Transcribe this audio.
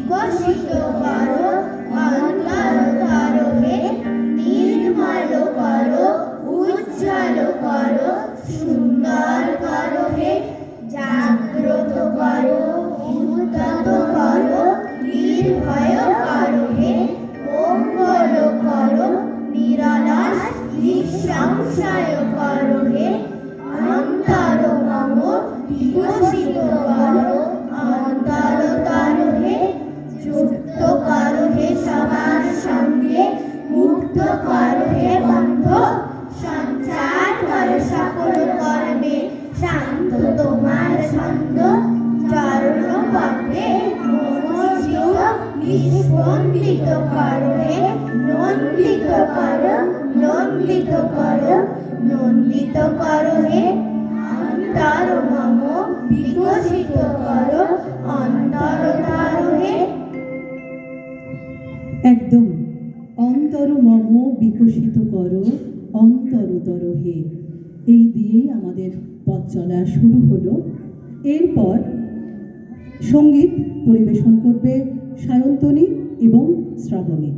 বিকশিত করো, অন্তর করো হে, নির্মল করো, উজ্জ্বল করো, সুন্দর করো হে, জাগ্রত করো, উদ্যত করো, নির্ভয় করো হে, মঙ্গল করো, নিরলস নিঃসংশয় করো হে, অন্তর মম বিকশিত করো, অন্তরতর হে, যুক্ত করো হে সবার সঙ্গে, মুক্ত করো হে বন্ধ, সঞ্চার করো সকল কর্মে, শান্ত তোমার ছন্দ, চরণ পথে মনোজিত নিস্পন্দিত করো হে, নন্দিত করো, নন্দিত করো, নন্দিত করো হে, অন্তর মম বিকশিত করো, অন্তরতর হে। একদম, অন্তর মম বিকশিত করো, অন্তরতর হে, এই দিয়েই আমাদের পথ চলা শুরু হলো। এরপর সঙ্গীত পরিবেশন করবে সায়ন্তনী এবং শ্রাবণী।